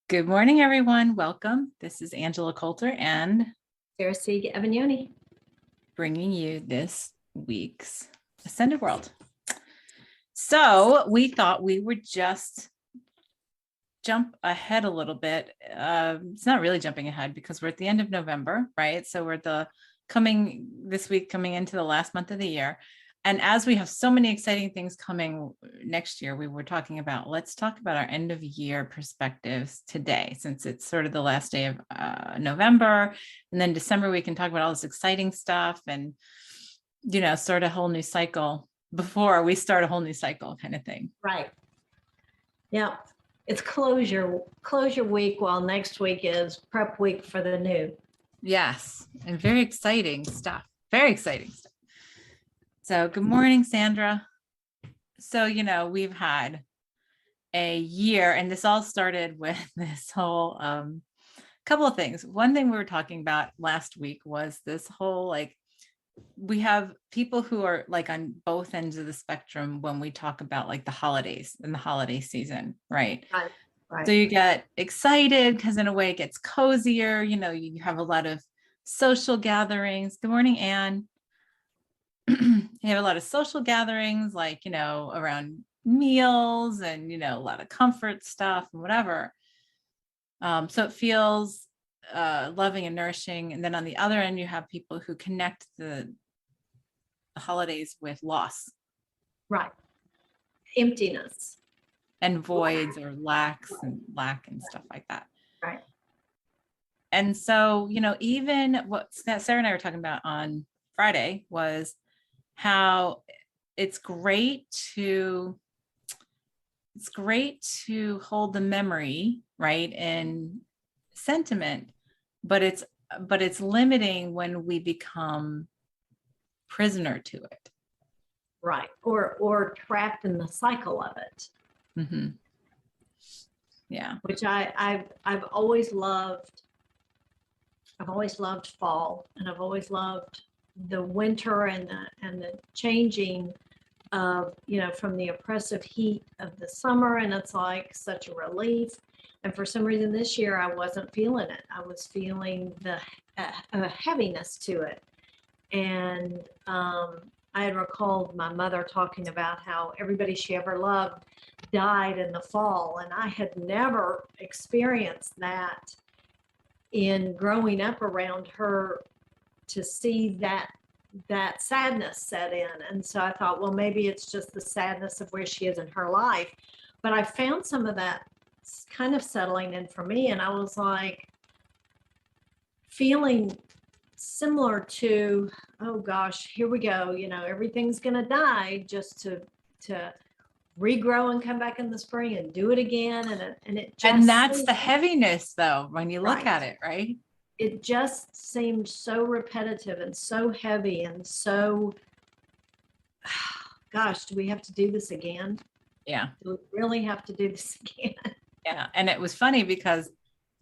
Good morning, everyone. Welcome. This is Angela Coulter and Sarah Sieg Evagnoni. bringing you this week's Ascended World. So we thought we would just jump ahead a little bit. It's not really jumping ahead because we're at the end of November, right? So we're coming into the last month of the year. And as we have so many exciting things coming next year, we were talking about, let's talk about our end of year perspectives today, since it's sort of the last day of November. And then December, we can talk about all this exciting stuff and, start a whole new cycle before we start a whole new cycle kind of thing. Right. Yeah. It's closure week, while next week is prep week for the new. Yes. And very exciting stuff. Very exciting stuff. So good morning, Sandra. So, we've had a year, and this all started with this whole couple of things. One thing we were talking about last week was this whole, we have people who are on both ends of the spectrum when we talk about the holidays and the holiday season, right? Right. So you get excited because in a way it gets cozier, you have a lot of social gatherings. Good morning, Anne. You have a lot of social gatherings, around meals and, a lot of comfort stuff and whatever. So it feels loving and nourishing. And then on the other end, you have people who connect the holidays with loss. Right. Emptiness. And voids or lack and stuff like that. Right. And so, even what Sarah and I were talking about on Friday was how it's great to hold the memory, right, and sentiment, but it's limiting when we become prisoner to it. Right. Or trapped in the cycle of it. Mm-hmm. Yeah. Which I've always loved. I've always loved fall, and I've always loved the winter and the changing of, from the oppressive heat of the summer, and it's like such a relief. And for some reason this year I wasn't feeling it. I was feeling the heaviness to it. And I had recalled my mother talking about how everybody she ever loved died in the fall, and I had never experienced that in growing up around her, to see that sadness set in. And so I thought, well, maybe it's just the sadness of where she is in her life. But I found some of that kind of settling in for me, and I was like feeling similar to, oh gosh, here we go, everything's gonna die, just to regrow and come back in the spring and do it again. And that's the heaviness, though, when you look at it, right? It just seemed so repetitive and so heavy and so, gosh, do we have to do this again? Yeah. Do we really have to do this again? Yeah. And it was funny because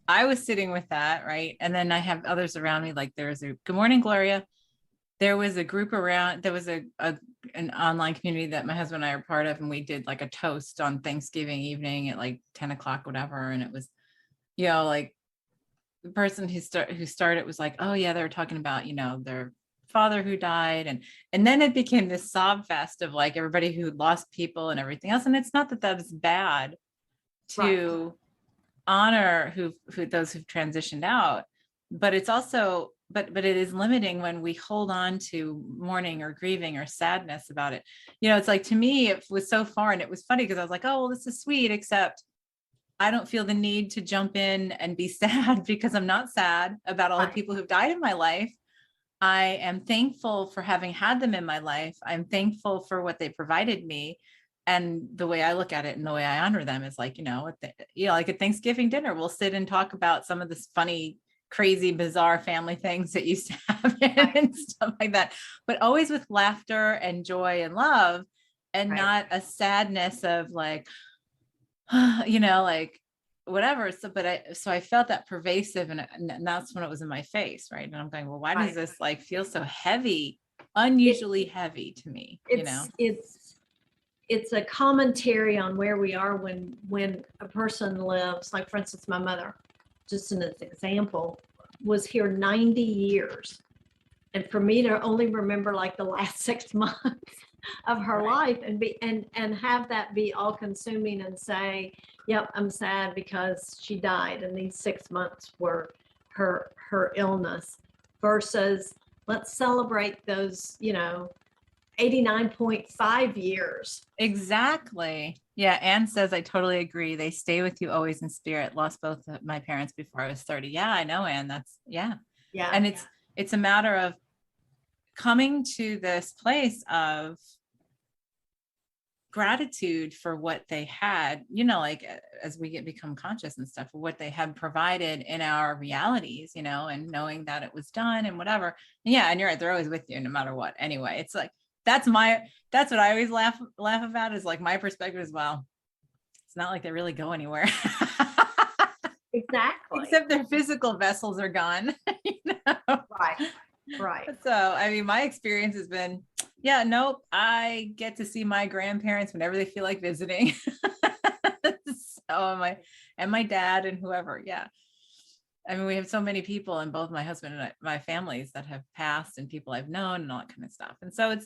I was sitting with that, right? And then I have others around me, there's a good morning, Gloria. There was a group around, there was an online community that my husband and I are part of, and we did a toast on Thanksgiving evening at 10 o'clock, whatever. And it was, the person who started was like, oh yeah, they were talking about, their father who died. And then it became this sob fest of everybody who lost people and everything else. And it's not that is bad to Right. honor who those who've transitioned out, but it's also, but it is limiting when we hold on to mourning or grieving or sadness about it. It's to me, it was so far, and it was funny because I was like, oh, well, this is sweet, except I don't feel the need to jump in and be sad, because I'm not sad about all the people who've died in my life. I am thankful for having had them in my life. I'm thankful for what they provided me. And the way I look at it and the way I honor them is like at Thanksgiving dinner, we'll sit and talk about some of this funny, crazy, bizarre family things that used to happen and stuff like that, but always with laughter and joy and love, and not a sadness of whatever. So I felt that pervasive, and that's when it was in my face, right? And I'm going, well, why does this feel so heavy, unusually heavy to me? it's a commentary on where we are when a person lives. Like, for instance, my mother, just an example, was here 90 years. And for me to only remember like the last 6 months of her life and have that be all consuming and say, yep, I'm sad because she died and these 6 months were her illness, versus let's celebrate those, 89.5 years. Exactly. Yeah. Anne says, I totally agree. They stay with you always in spirit. Lost both of my parents before I was 30. Yeah, I know, Anne. That's Yeah. And it's a matter of coming to this place of gratitude for what they had, like as we become conscious and stuff, what they had provided in our realities, and knowing that it was done and whatever. Yeah. And you're right. They're always with you no matter what. Anyway, it's like, that's what I always laugh about, is like my perspective as well. It's not like they really go anywhere. Exactly. Except their physical vessels are gone. Right. So, I mean, my experience has been, yeah, nope, I get to see my grandparents whenever they feel like visiting. So and my dad and whoever. Yeah. I mean, we have so many people in both my husband and my families that have passed, and people I've known and all that kind of stuff. And so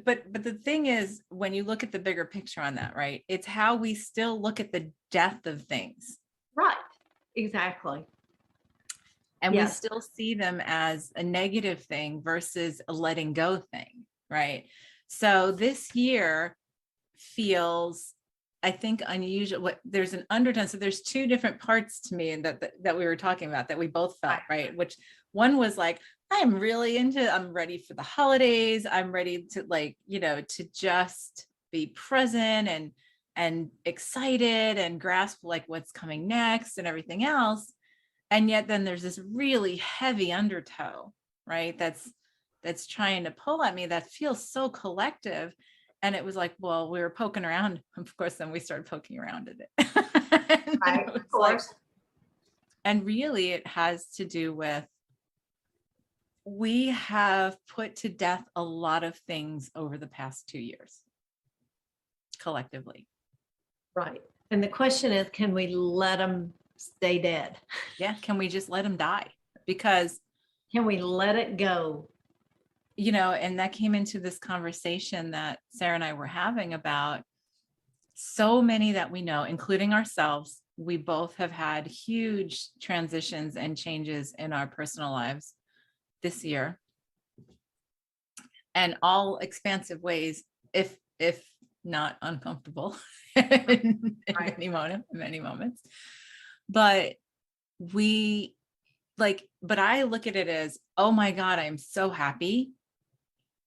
but the thing is, when you look at the bigger picture on that, right, it's how we still look at the death of things. Right. Exactly. And we still see them as a negative thing versus a letting go thing, right? So this year feels, I think, unusual. There's an undertone. So there's two different parts to me that we were talking about that we both felt, right? Which one was like, I'm ready for the holidays. I'm ready to to just be present and excited and grasp like what's coming next and everything else. And yet then there's this really heavy undertow, right? That's trying to pull at me, that feels so collective. And it was like, well, we were poking around. Of course, then we started poking around at it. Right, of course. And really it has to do with, we have put to death a lot of things over the past 2 years, collectively. Right. And the question is, can we let them stay dead? Yeah. Can we just let them die? Because can we let it go? And that came into this conversation that Sarah and I were having about so many that we know, including ourselves. We both have had huge transitions and changes in our personal lives this year, and all expansive ways, if not uncomfortable in many moments. But but I look at it as, oh my God, I'm so happy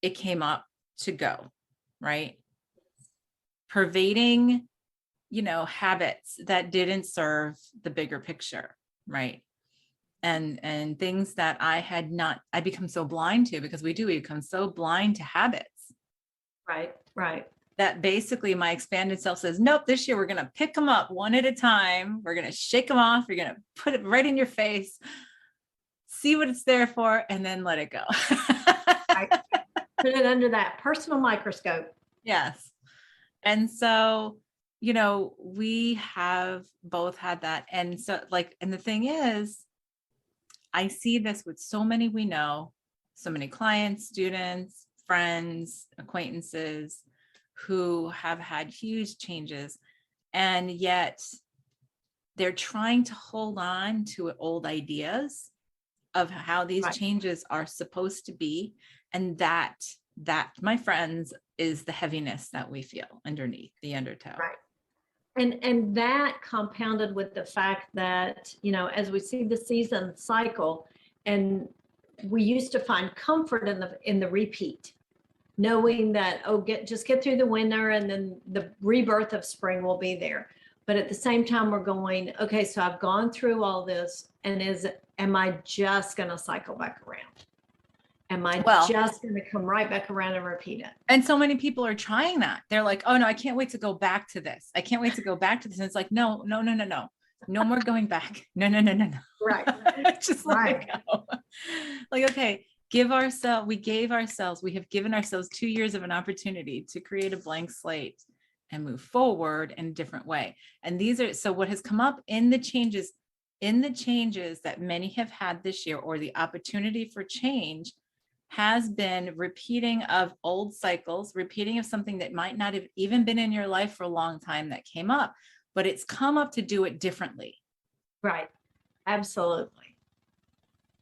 it came up to go, right? Pervading, habits that didn't serve the bigger picture, right? And things that I become so blind to, because we become so blind to habits. Right. That basically my expanded self says, nope, this year we're going to pick them up one at a time. We're going to shake them off. You're going to put it right in your face, see what it's there for, and then let it go. Right. Put it under that personal microscope. Yes. And so, we have both had that. And so and the thing is, I see this with so many we know, so many clients, students, friends, acquaintances who have had huge changes, and yet they're trying to hold on to old ideas of how these changes are supposed to be. And that, my friends, is the heaviness that we feel underneath the undertow. Right. And that compounded with the fact that, as we see the season cycle, and we used to find comfort in the repeat, knowing that, just get through the winter and then the rebirth of spring will be there. But at the same time, we're going, okay, so I've gone through all this, and am I just going to cycle back around? Am I just going to come right back around and repeat it? And so many people are trying that. They're like, oh no, I can't wait to go back to this. I can't wait to go back to this. And it's like, no. No more going back. No. Right. Just let it go. Like, okay, we have given ourselves 2 years of an opportunity to create a blank slate and move forward in a different way. And so what has come up in the changes that many have had this year, or the opportunity for change, has been repeating of old cycles, repeating of something that might not have even been in your life for a long time that came up, but it's come up to do it differently. Right. Absolutely.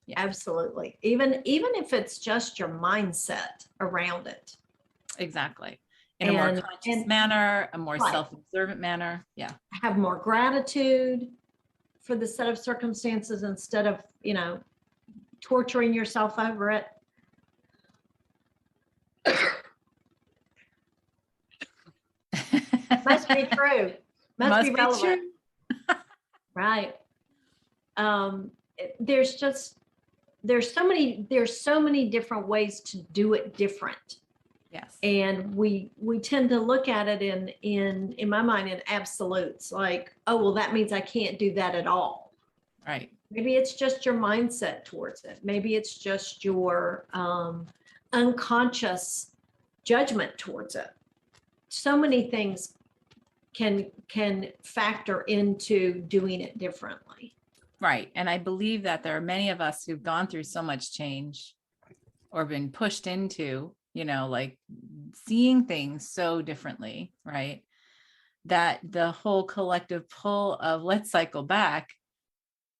Yeah. Absolutely. Even if it's just your mindset around it. Exactly. In a more conscious manner, a more right. self-observant manner. Yeah. Have more gratitude for the set of circumstances instead of, torturing yourself over it. Must be true. Must be relevant. True. Right. There's so many different ways to do it different. Yes. And we tend to look at it in my mind in absolutes, like, oh, well, that means I can't do that at all. Right. Maybe it's just your mindset towards it. Maybe it's just your unconscious judgment towards it. So many things can factor into doing it differently. Right. And I believe that there are many of us who've gone through so much change or been pushed into, like seeing things so differently, right? That the whole collective pull of let's cycle back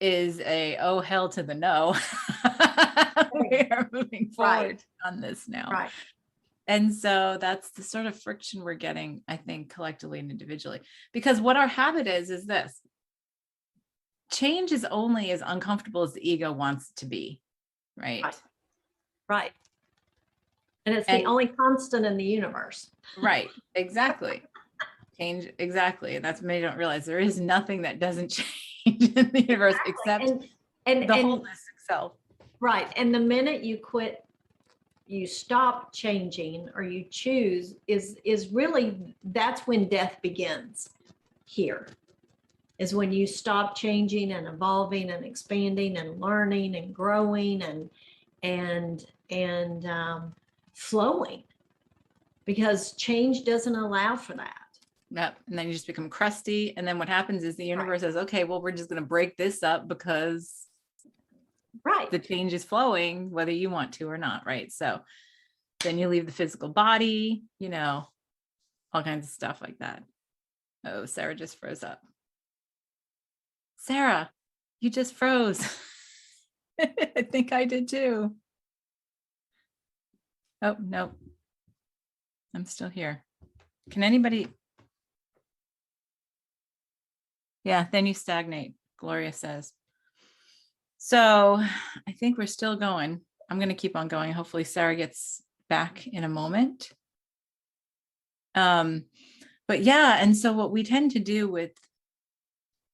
is oh, hell to the no. We are moving forward on this now. Right. And so that's the sort of friction we're getting, I think, collectively and individually, because what our habit is this: change is only as uncomfortable as the ego wants it to be. Right. Right. And it's the only constant in the universe. Right. Exactly. Change. Exactly. That's many don't realize there is nothing that doesn't change in the universe except the wholeness itself. Right. And the minute you stop changing or you choose is really, that's when death begins here, is when you stop changing and evolving and expanding and learning and growing and flowing, because change doesn't allow for that. Yep. And then you just become crusty. And then what happens is the universe says, okay, well, we're just going to break this up because the change is flowing, whether you want to or not. Right. So then you leave the physical body, all kinds of stuff like that. Oh, Sarah just froze up. Sarah, you just froze. I think I did too. Oh, no. I'm still here. Can anybody? Yeah, then you stagnate, Gloria says. So I think we're still going. I'm going to keep on going. Hopefully Sarah gets back in a moment. But yeah, and so what we tend to do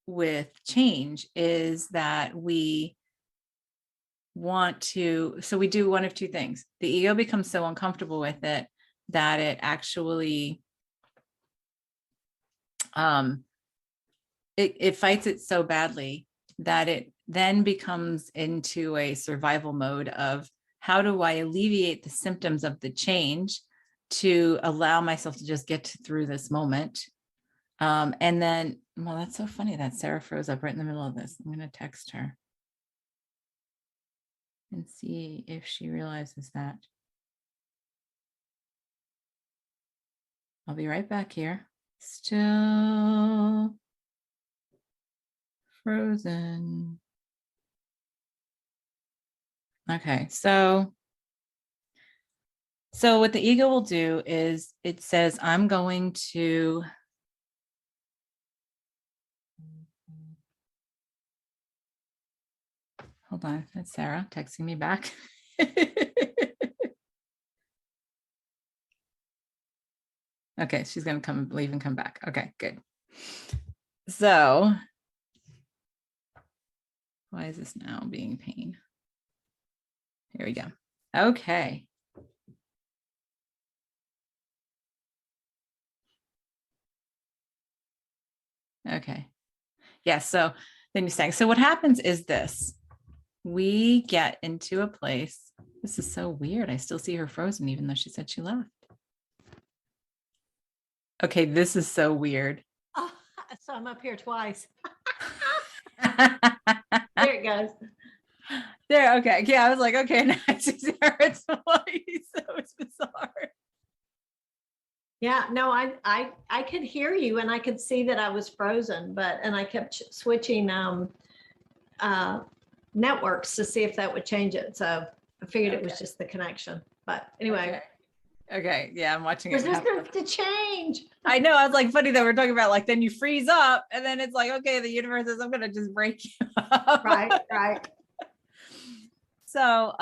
with change is that we want to, so we do one of two things. The ego becomes so uncomfortable with it that it actually it fights it so badly that it then becomes into a survival mode of how do I alleviate the symptoms of the change to allow myself to just get through this moment. And then, well, that's so funny that Sarah froze up right in the middle of this. I'm going to text her and see if she realizes that. I'll be right back here. Still frozen. Okay, so what the ego will do is it says, I'm going to hold on, that's Sarah texting me back. Okay, she's going to leave and come back. Okay, good. So why is this now being a pain? Here we go. Okay. Okay. Yeah, so then you say, so what happens is this: we get into a place This is so weird. I still see her frozen, even though she said she left. Okay, this is so weird. Oh, so I'm up here twice. There, There it goes. okay. Yeah, I was like, okay, now I see Sarah's voice. That was bizarre. Yeah, no, I could hear you and I could see that I was frozen, and I kept switching networks to see if that would change it. So I figured it was just the connection. But anyway, Okay. Yeah, I'm watching it. resistance to change. I know. I was like, funny that we're talking about like then you freeze up and then it's like, okay, the universe is I'm gonna just break you up. Right. So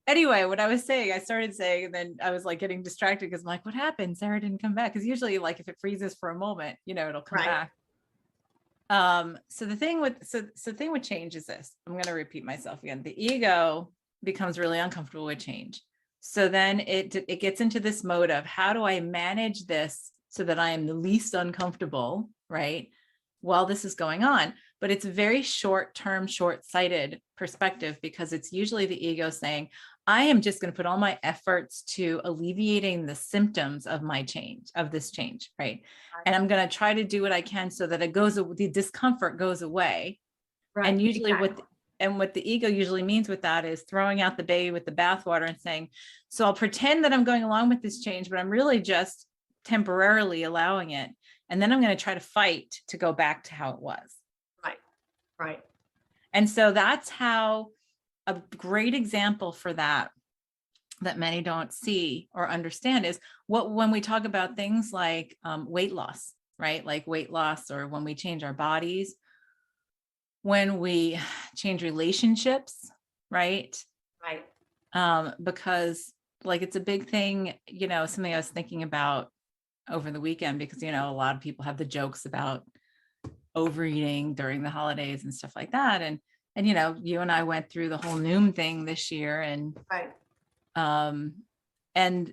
anyway, what I was saying, I started saying, and then I was like getting distracted because I'm like, what happened? Sarah didn't come back. Because usually, like, if it freezes for a moment, it'll come back. So the thing with change is this. I'm going to repeat myself again. The ego becomes really uncomfortable with change. So then it gets into this mode of how do I manage this so that I am the least uncomfortable, right? While this is going on. But it's a very short-term, short-sighted perspective because it's usually the ego saying, I am just going to put all my efforts to alleviating the symptoms of my change, of this change, right? And I'm going to try to do what I can so that the discomfort goes away. Right. And usually exactly. what the ego usually means with that is throwing out the baby with the bathwater and saying, so I'll pretend that I'm going along with this change, but I'm really just temporarily allowing it. And then I'm going to try to fight to go back to how it was. Right. And so that's how a great example for that many don't see or understand is when we talk about things like weight loss, right? Like weight loss, or when we change our bodies, when we change relationships, right? Because like it's a big thing, something I was thinking about over the weekend, because, a lot of people have the jokes about overeating during the holidays and stuff like that. And you and I went through the whole Noom thing this year, and and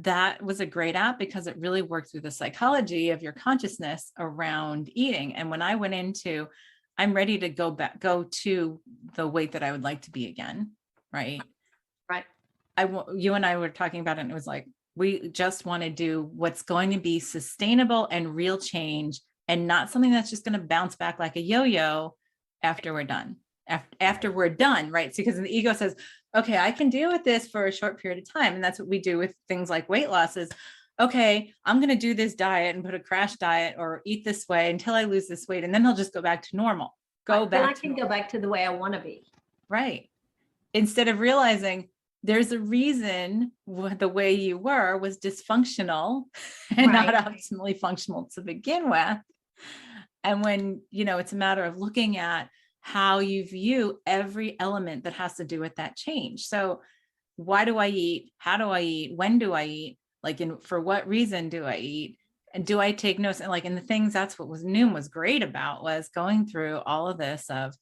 that was a great app because it really worked through the psychology of your consciousness around eating. And when I went into, I'm ready to go to the weight that I would like to be again. Right. You and I were talking about it, and it was like, we just want to do what's going to be sustainable and real change, and not something that's just going to bounce back like a yo-yo after we're done. After we're done, right? So, because the ego says, okay, I can deal with this for a short period of time. And that's what we do with things like weight loss is, okay, I'm going to do this diet and put a crash diet or eat this way until I lose this weight. And then I'll just go back to normal. Go back to the way I want to be. Right. Instead of realizing there's a reason the way you were was dysfunctional and not optimally functional to begin with. And when, it's a matter of looking at how you view every element that has to do with that change. So why do I eat? How do I eat? When do I eat? Like, for what reason do I eat? And do I take notes? And like, in the things, that's what Noom was great about, was going through all of this of,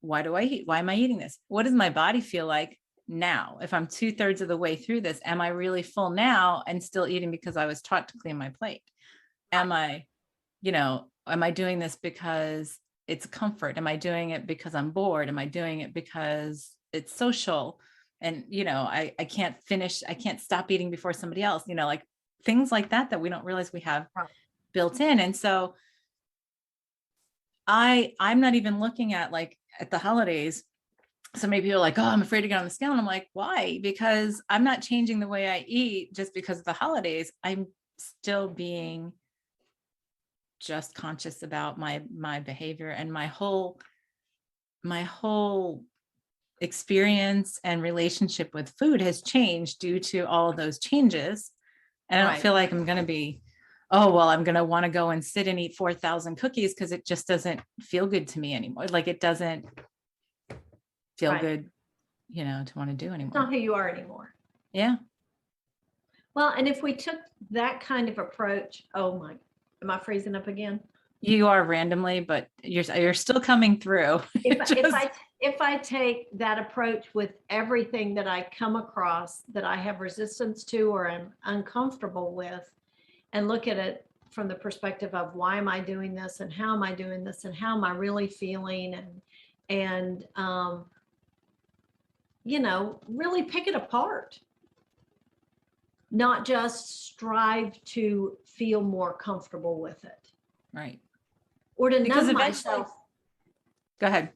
why do I eat? Why am I eating this? What does my body feel like now? If I'm 2/3 of the way through this, am I really full now and still eating because I was taught to clean my plate? Am I doing this because it's comfort? Am I doing it because I'm bored? Am I doing it because it's social? And, I can't stop eating before somebody else, like things like that we don't realize we have built in. And so I'm not even looking at, like, at the holidays. So many people are like, oh, I'm afraid to get on the scale. And I'm like, why? Because I'm not changing the way I eat just because of the holidays. I'm still being just conscious about my behavior, and my whole experience and relationship with food has changed due to all of those changes. And I don't feel like I'm going to be, oh, well, I'm going to want to go and sit and eat 4,000 cookies because it just doesn't feel good to me anymore. Like, it doesn't feel good, to want to do anymore. It's not who you are anymore. Yeah. Well, and if we took that kind of approach, am I freezing up again? You are randomly, but you're still coming through. If I take that approach with everything that I come across that I have resistance to or am uncomfortable with, and look at it from the perspective of why am I doing this, and how am I doing this, and how am I really feeling, and really pick it apart, not just strive to feel more comfortable with it, Right. or to Because numb eventually, myself, go ahead.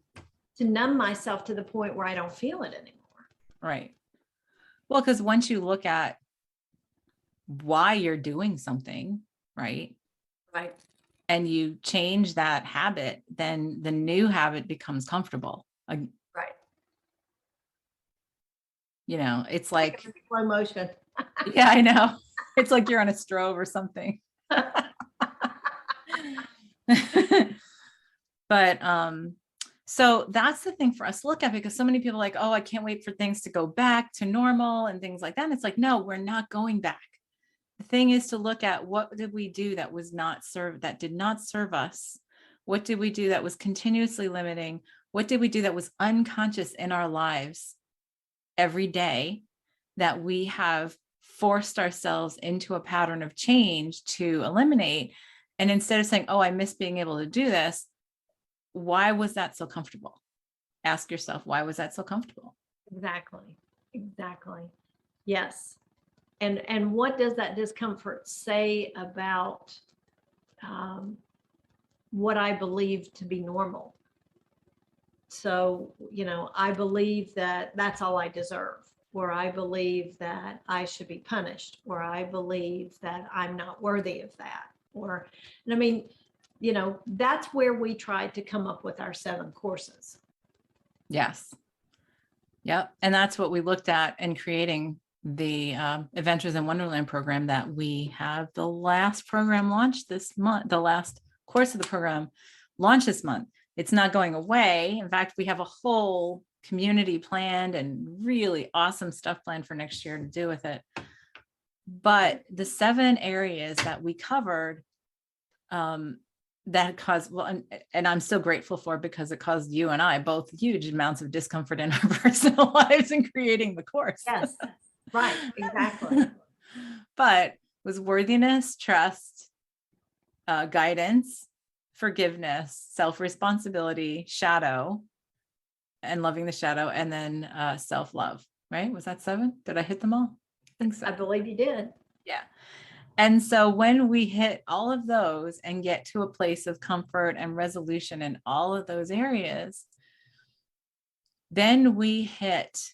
to the point where I don't feel it anymore. Right. Well, because once you look at why you're doing something, right, Right. and you change that habit, then the new habit becomes comfortable. Right. It's like, Slow motion. yeah, I know. It's like you're on a strobe or something. But so that's the thing for us to look at, because so many people are like, oh, I can't wait for things to go back to normal and things like that. And it's like, no, we're not going back. The thing is to look at, what did we do that did not serve us? What did we do that was continuously limiting? What did we do that was unconscious in our lives every day, that we have forced ourselves into a pattern of change to eliminate? And instead of saying, oh, I miss being able to do this, why was that so comfortable? Ask yourself, why was that so comfortable? Exactly. Exactly. Yes. And what does that discomfort say about um, what I believe to be normal? So, I believe that that's all I deserve, or I believe that I should be punished, or I believe that I'm not worthy of that. And I mean, that's where we tried to come up with our 7 courses. Yes. Yep. And that's what we looked at in creating the Adventures in Wonderland program that we have. The last program launched this month, the last course of the program launched this month. It's not going away. In fact, we have a whole community planned and really awesome stuff planned for next year to do with it. But the 7 areas that we covered, that caused, well, and I'm so grateful for, because it caused you and I both huge amounts of discomfort in our personal lives in creating the course. Yes, right, exactly. But was worthiness, trust, guidance, forgiveness, self-responsibility, shadow, and loving the shadow, and then self-love, right? Was that 7? Did I hit them all? I think so. I believe you did. Yeah. And so when we hit all of those and get to a place of comfort and resolution in all of those areas, then we hit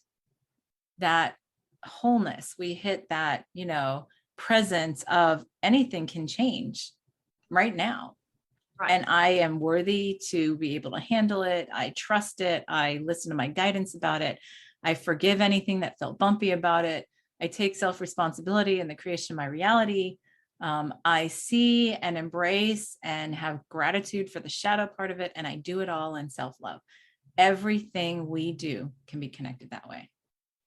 that wholeness. We hit that, presence of anything can change right now. Right. And I am worthy to be able to handle it. I trust it. I listen to my guidance about it. I forgive anything that felt bumpy about it. I take self-responsibility in the creation of my reality. I see and embrace and have gratitude for the shadow part of it. And I do it all in self-love. Everything we do can be connected that way.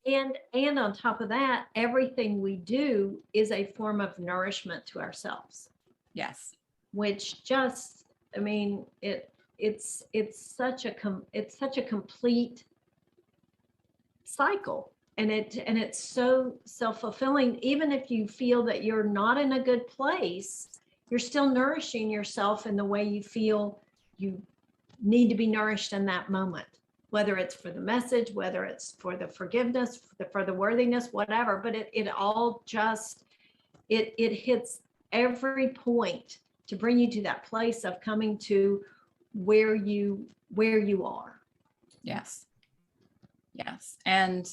And on top of that, everything we do is a form of nourishment to ourselves. Yes. Which just, I mean, it's such a complete cycle, and it's so self-fulfilling. Even if you feel that you're not in a good place, you're still nourishing yourself in the way you feel you need to be nourished in that moment, whether it's for the message, whether it's for the forgiveness, for the worthiness, whatever. But it all just, it hits every point to bring you to that place of coming to where you are. Yes. Yes. And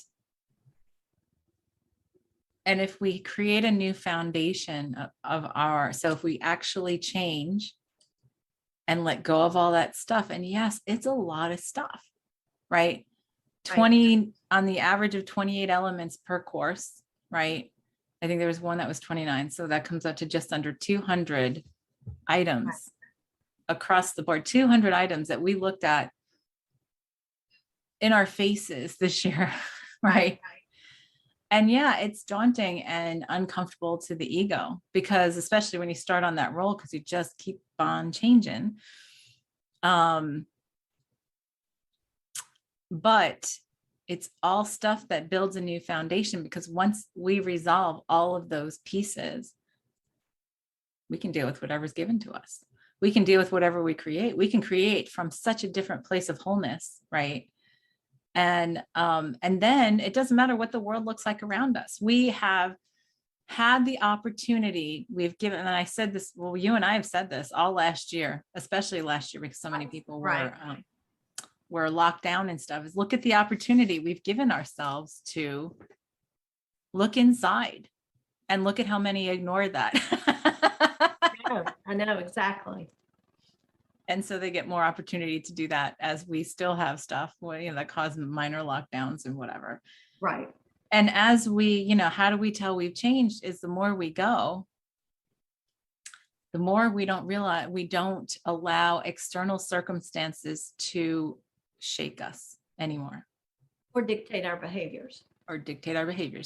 if we create a new foundation so if we actually change and let go of all that stuff, and yes, it's a lot of stuff, right? 20 on the average of 28 elements per course, right? I think there was one that was 29. So that comes up to just under 200 items across the board, 200 items that we looked at in our faces this year, right? And yeah, it's daunting and uncomfortable to the ego, because especially when you start on that roll, because you just keep on changing. But it's all stuff that builds a new foundation, because once we resolve all of those pieces, we can deal with whatever's given to us. We can deal with whatever we create. We can create from such a different place of wholeness, right? And then it doesn't matter what the world looks like around us. We have had the opportunity, we've given, and I said this, well, you and I have said this all last year, especially last year, because so many people were locked down and stuff, is look at the opportunity we've given ourselves to look inside, and look at how many ignore that. I know exactly. And so they get more opportunity to do that as we still have stuff, that cause minor lockdowns and whatever. Right. And as we, how do we tell we've changed is the more we go, the more we don't allow external circumstances to shake us anymore. Or dictate our behaviors.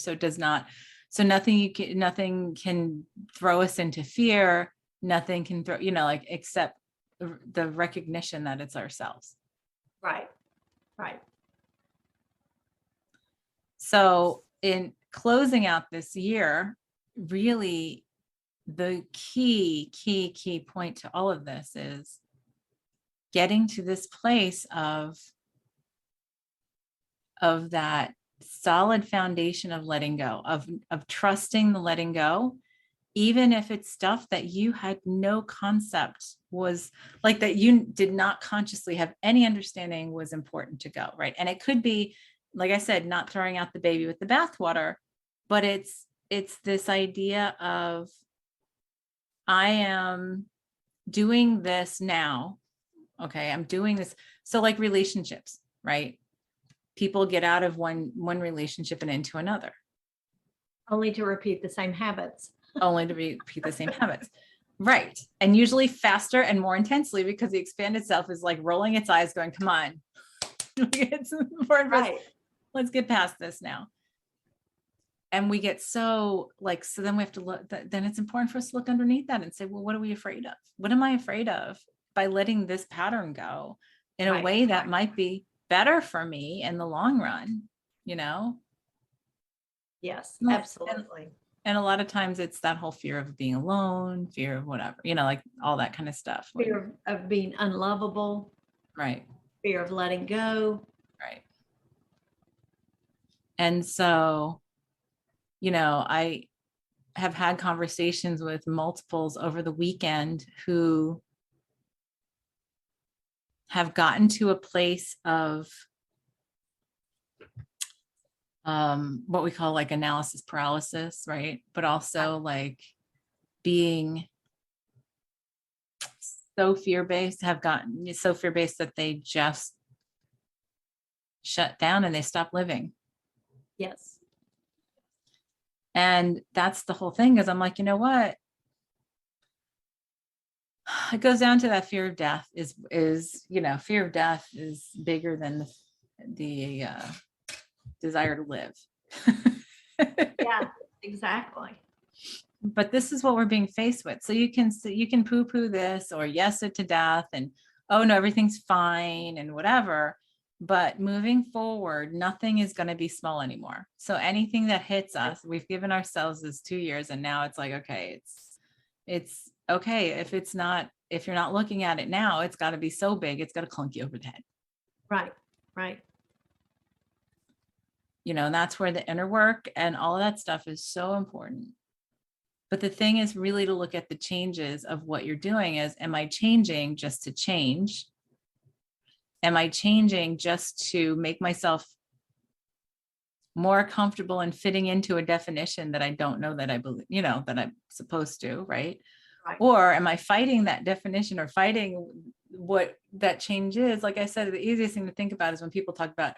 So it does not, so nothing can throw us into fear. Nothing can throw, except the recognition that it's ourselves. Right. Right. So in closing out this year, really the key point to all of this is getting to this place of that solid foundation of letting go, of trusting the letting go, even if it's stuff that you had no concept was like, that you did not consciously have any understanding was important to go, right? And it could be, like I said, not throwing out the baby with the bathwater, but it's this idea of, I am doing this now. Okay, I'm doing this. So like relationships, right? People get out of one relationship and into another. Only to repeat the same habits. Right. And usually faster and more intensely, because the expanded self is like rolling its eyes going, come on. It's important for us. Let's get past this now. And we get so then we have to look, then it's important for us to look underneath that and say, well, what are we afraid of? What am I afraid of by letting this pattern go in a way that might be better for me in the long run, Yes, absolutely. And a lot of times it's that whole fear of being alone, fear of whatever, like all that kind of stuff. Fear of being unlovable. Right. Fear of letting go. Right. And so, I have had conversations with multiples over the weekend who have gotten to a place of what we call like analysis paralysis, right? But also like being so fear-based, have gotten so fear-based that they just shut down and they stop living. Yes. And that's the whole thing, is I'm like, you know what? It goes down to that fear of death is fear of death is bigger than the desire to live. Yeah, exactly. But this is what we're being faced with. So you can poo-poo this or yes it to death and, oh no, everything's fine and whatever. But moving forward, nothing is going to be small anymore. So anything that hits us, we've given ourselves this 2 years, and now it's like, okay, it's okay. If you're not looking at it now, it's got to be so big, it's got to clunk you over the head. Right. Right. And that's where the inner work and all of that stuff is so important. But the thing is really to look at the changes of what you're doing is, am I changing just to change? Am I changing just to make myself more comfortable in fitting into a definition that I don't know that I believe, that I'm supposed to, right? Or am I fighting that definition or fighting what that change is? Like I said, the easiest thing to think about is when people talk about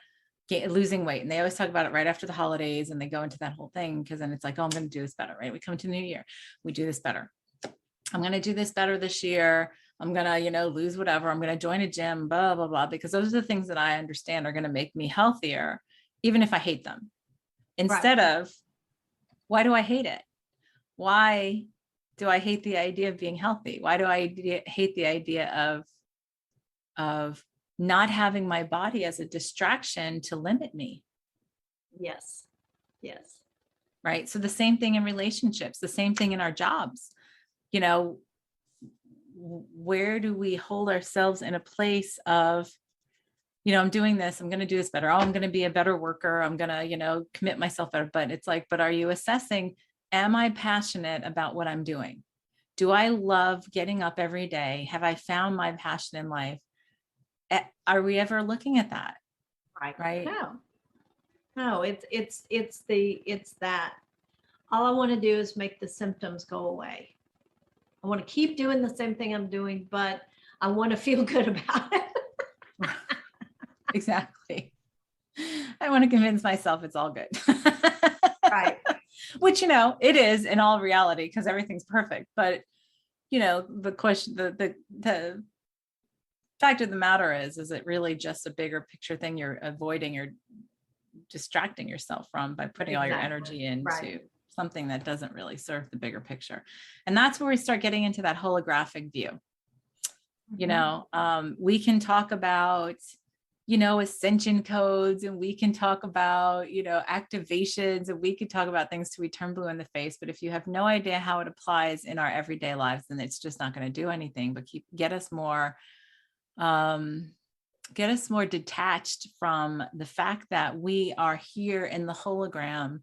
losing weight, and they always talk about it right after the holidays, and they go into that whole thing because then it's like, oh, I'm going to do this better, right? We come to the new year, we do this better. I'm going to do this better this year. I'm going to, lose whatever. I'm going to join a gym, blah, blah, blah, because those are the things that I understand are going to make me healthier, even if I hate them. Instead of, why do I hate it? Why do I hate the idea of being healthy? Why do I hate the idea of not having my body as a distraction to limit me? Yes. Yes. Right. So the same thing in relationships, the same thing in our jobs. Where do we hold ourselves in a place of, I'm doing this, I'm going to do this better. Oh, I'm going to be a better worker. I'm going to, commit myself better. But it's like, but are you assessing, am I passionate about what I'm doing? Do I love getting up every day? Have I found my passion in life? Are we ever looking at that? Right. No, it's that. All I want to do is make the symptoms go away. I want to keep doing the same thing I'm doing, but I want to feel good about it. Exactly. I want to convince myself it's all good. Right. Which, it is in all reality, because everything's perfect. But, the question, the fact of the matter is it really just a bigger picture thing you're avoiding or distracting yourself from by putting all your energy into something that doesn't really serve the bigger picture? And that's where we start getting into that holographic view. We can talk about, ascension codes, and we can talk about, activations, and we could talk about things till we turn blue in the face. But if you have no idea how it applies in our everyday lives, then it's just not going to do anything but get us more detached from the fact that we are here in the hologram,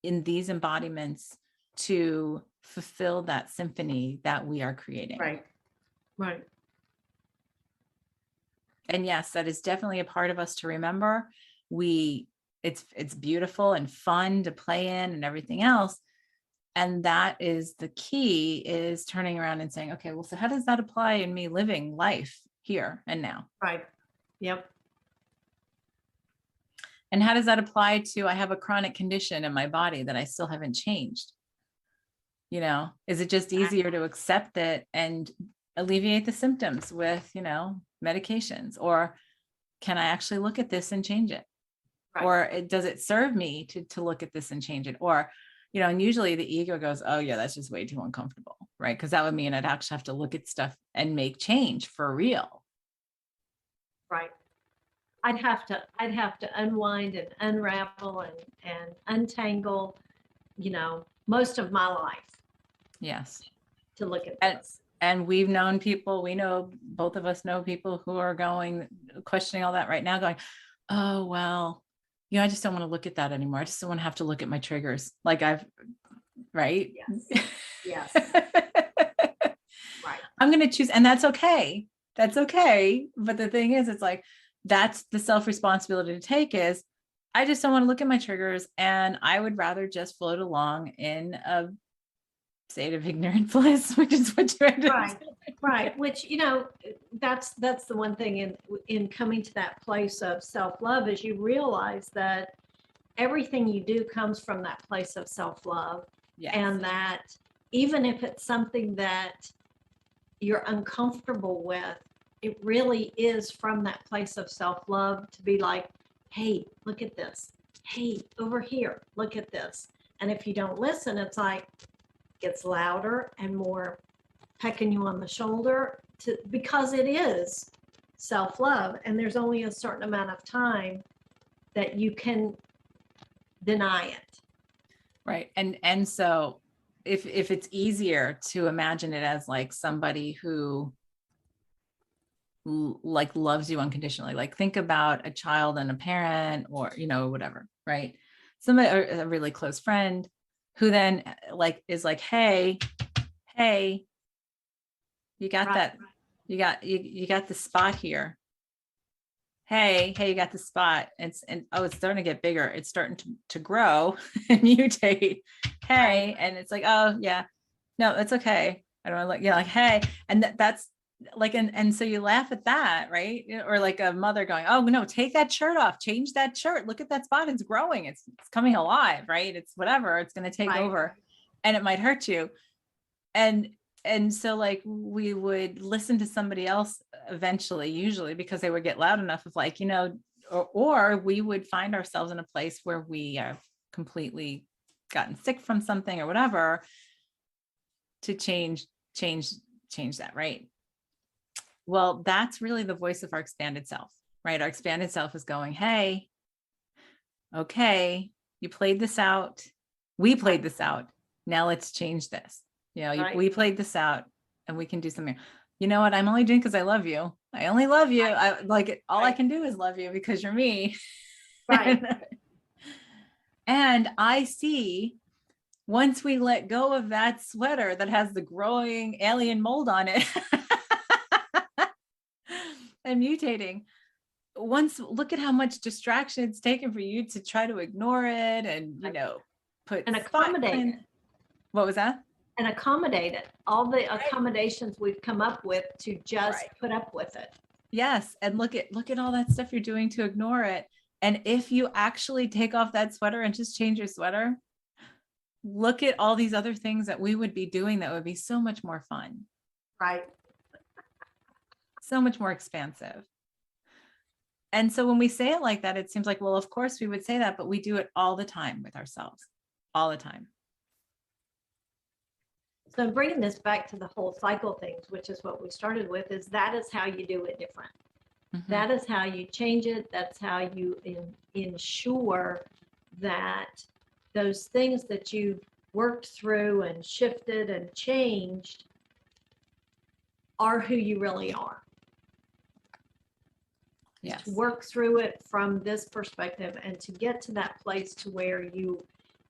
in these embodiments, to fulfill that symphony that we are creating. Right. And yes, that is definitely a part of us to remember. It's beautiful and fun to play in and everything else. And that is the key, is turning around and saying, okay, well, so how does that apply in me living life here and now? Right. Yep. And how does that apply to, I have a chronic condition in my body that I still haven't changed? Is it just easier to accept it and alleviate the symptoms with, medications? Or can I actually look at this and change it? Right. Or does it serve me to look at this and change it? Or, and usually the ego goes, oh yeah, that's just way too uncomfortable, right? Because that would mean I'd actually have to look at stuff and make change for real. Right. I'd have to unwind and unravel and untangle, most of my life. Yes. To look at this. And we've known people, both of us know people who are questioning all that right now, going, oh, well, I just don't want to look at that anymore. I just don't want to have to look at my triggers. Right? Yes. Right. I'm going to choose. And that's okay. That's okay. But the thing is, it's like, that's the self-responsibility to take, is I just don't want to look at my triggers, and I would rather just float along in a state of ignorant bliss, which is what you're doing. Right. Which, that's the one thing in coming to that place of self-love, is you realize that everything you do comes from that place of self-love. Yes. And that even if it's something that you're uncomfortable with, it really is from that place of self-love to be like, hey, look at this. Hey, over here, look at this. And if you don't listen, it's like, gets louder and more pecking you on the shoulder, because it is self-love, and there's only a certain amount of time that you can deny it. Right. And so if it's easier to imagine it as like somebody who loves you unconditionally, like think about a child and a parent, or whatever, right? Somebody, a really close friend, who then is like, hey, you got that, you got the spot here. Hey, you got the spot. It's starting to get bigger. It's starting to grow and mutate. Hey, and it's like, oh yeah, no, that's okay. I don't like, hey, and that's like, and so you laugh at that, right? Or like a mother going, oh no, take that shirt off, change that shirt. Look at that spot. It's growing. It's coming alive, right? It's whatever. It's going to take over, and it might hurt you. And so like we would listen to somebody else eventually, usually because they would get loud enough of like, or we would find ourselves in a place where we have completely gotten sick from something or whatever, to change that, right? Well, that's really the voice of our expanded self, right? Our expanded self is going, hey, okay, you played this out. We played this out. Now let's change this. We played this out, and we can do something. you know what, I'm only doing because I love you. I only love you. Right. I like it. All I Right. can do is love you because you're me. Right. And I see, once we let go of that sweater that has the growing alien mold on it and mutating, once, look at how much distraction it's taken for you to try to ignore it and, you know, put And spot accommodate in. it. What was that? And accommodate it. All the Right. accommodations we've come up with to just Right. put up with it. Yes. And look at all that stuff you're doing to ignore it. And if you actually take off that sweater and just change your sweater, look at all these other things that we would be doing that would be so much more fun, Right. so much more expansive. And so when we say it like that, it seems like, well, of course we would say that, but we do it all the time with ourselves, all the time. So bringing this back to the whole cycle things, which is what we started with, is that is how you do it different. Mm-hmm. That is how you change it. That's how you ensure that those things that you've worked through and shifted and changed are who you really are. Yes. To work through it from this perspective and to get to that place to where you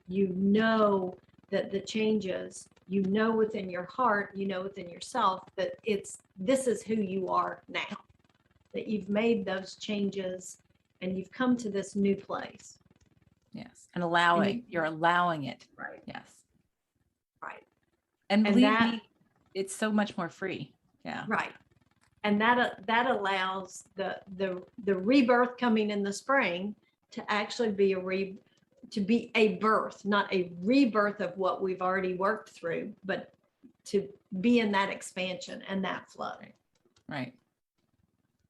know that the changes, you know within your heart, you know within yourself that this is who you are now, that you've made those changes and you've come to this new place. Yes. And allowing, you're allowing it. Right. Yes. Right. And And believe that, me, it's so much more free. Yeah. right. And that allows the rebirth coming in the spring to actually be a birth, not a rebirth of what we've already worked through, but to be in that expansion and that flow. Right.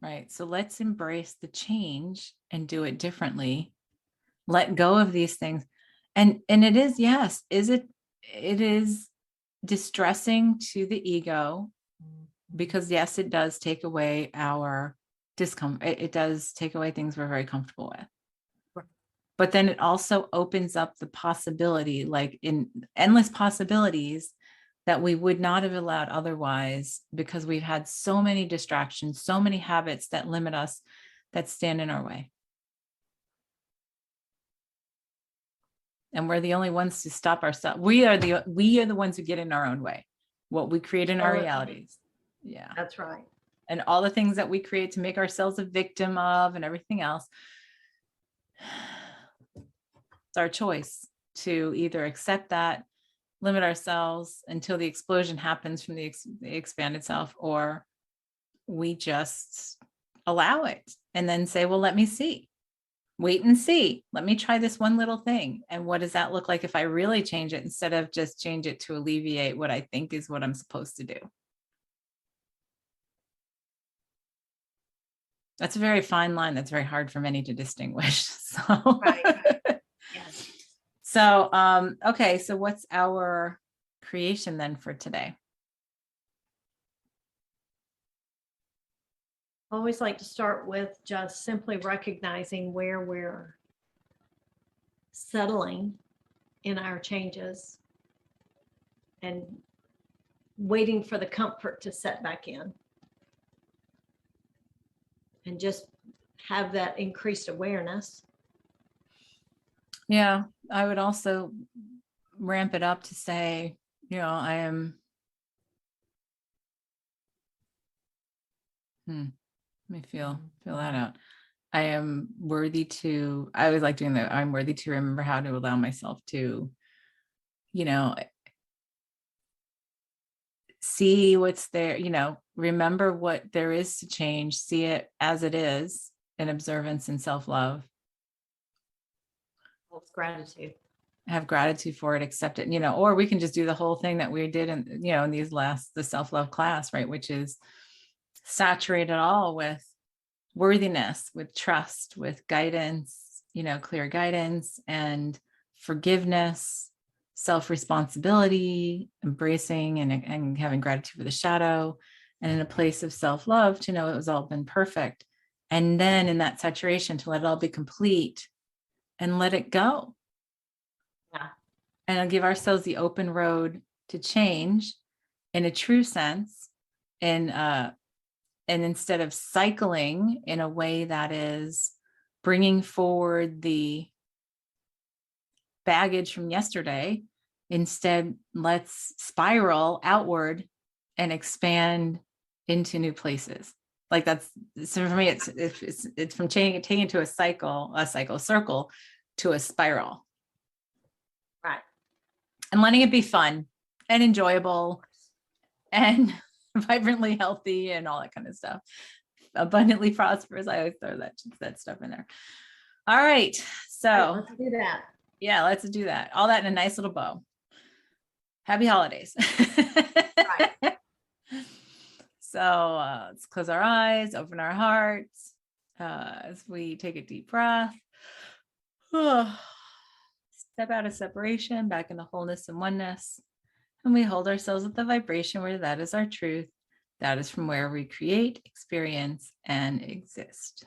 Right. So let's embrace the change and do it differently. Let go of these things. And it is, yes, it is distressing to the ego, because yes, it does take away our discomfort. It does take away things we're very comfortable with. Right. But then it also opens up the possibility, like in endless possibilities that we would not have allowed otherwise, because we've had so many distractions, so many habits that limit us, that stand in our way. And we're the only ones to stop ourselves. We are the ones who get in our own way. What we create in our realities. Yeah. That's right. And all the things that we create to make ourselves a victim of and everything else. It's our choice to either accept that, limit ourselves until the explosion happens from the expanded self, or we just allow it and then say, well, let me see. Wait and see. Let me try this one little thing. And what does that look like if I really change it, instead of just change it to alleviate what I think is what I'm supposed to do? That's a very fine line. That's very hard for many to distinguish. So, Right. Yes. So, okay. So what's our creation then for today? I always like to start with just simply recognizing where we're settling in our changes and waiting for the comfort to set back in. And just have that increased awareness. Yeah, I would also ramp it up to say, you know, I am, let me feel that out. I am worthy to, I always like doing that. I'm worthy to remember how to allow myself to, you know, see what's there, you know, remember what there is to change, see it as it is, in observance and self-love. Gratitude. Have gratitude for it, accept it, you know, or we can just do the whole thing that we did in, you know, in the self-love class, right? Which is saturate it all with worthiness, with trust, with guidance, you know, clear guidance and forgiveness, self-responsibility, embracing and having gratitude for the shadow, and in a place of self-love to know it was all been perfect. And then in that saturation to let it all be complete and let it go. Yeah. And give ourselves the open road to change in a true sense, And instead of cycling in a way that is bringing forward the baggage from yesterday, instead let's spiral outward and expand into new places. Like that's, so for me, it's from taking it to a circle to a spiral. Right. And letting it be fun and enjoyable and vibrantly healthy and all that kind of stuff. Abundantly prosperous. I always throw that stuff in there. All right. So let's do that. Yeah, let's do that. All that in a nice little bow. Happy holidays. Right. So let's close our eyes, open our hearts as we take a deep breath. Step out of separation, back into wholeness and oneness. And we hold ourselves at the vibration where that is our truth. That is from where we create, experience, and exist.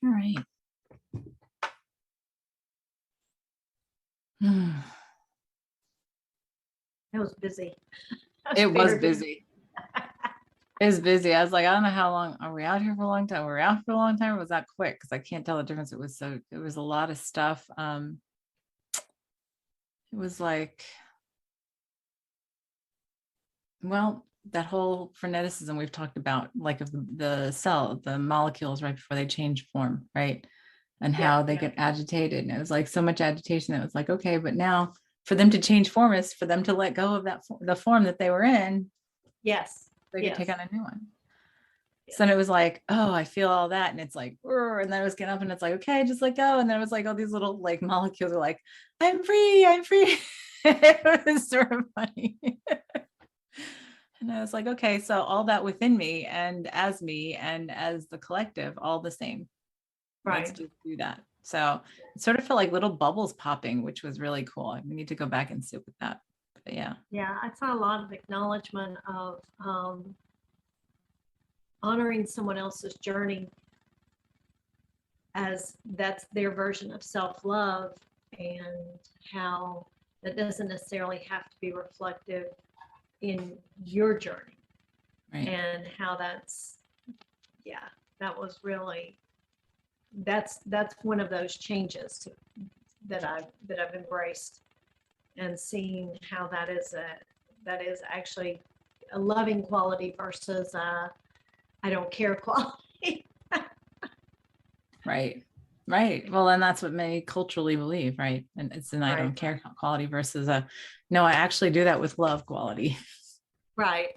All right. It was busy. It was very busy. It was busy. I was like, I don't know how long. Are we out here for a long time? Were we out for a long time? Or was that quick? Because I can't tell the difference. It was a lot of stuff. It was like, well, that whole freneticism we've talked about, like of the cell, the molecules right before they change form, right? And how they get agitated. And it was like so much agitation that it was like, okay, but now for them to change form is for them to let go of that the form that they were in. Yes. They could take Yes. on a new one. Yes. So then it was like, oh, I feel all that. And it's like, and then I was getting up and it's like, okay, just let go. And then it was like, all these little like molecules are like, I'm free, I'm free. It was sort of funny. And I was like, okay, so all that within me and as the collective, all the same. Let's Right. just do that. So it sort of felt like little bubbles popping, which was really cool. We need to go back and sit with that. But yeah. Yeah, I saw a lot of acknowledgement of honoring someone else's journey as that's their version of self-love, and how that doesn't necessarily have to be reflective in your journey. Right. And how that's, yeah, that was really, that's one of those changes that I've embraced, and seeing how that is actually a loving quality versus I don't care quality. Right. Right. Well, and that's what many culturally believe, right? And it's an I don't care quality versus no, I actually do that with love quality. Right.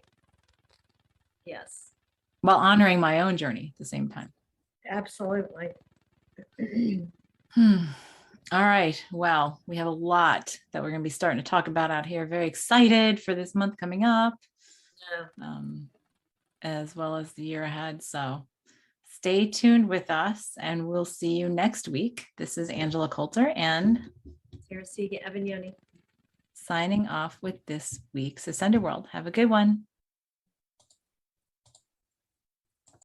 Yes. While honoring my own journey at the same time. Absolutely. All right. Well, we have a lot that we're going to be starting to talk about out here. Very excited for this month coming up, as well as the year ahead. So stay tuned with us and we'll see you next week. This is Angela Coulter and Sarah Siga Evignoni signing off with this week's Ascended World. Have a good one.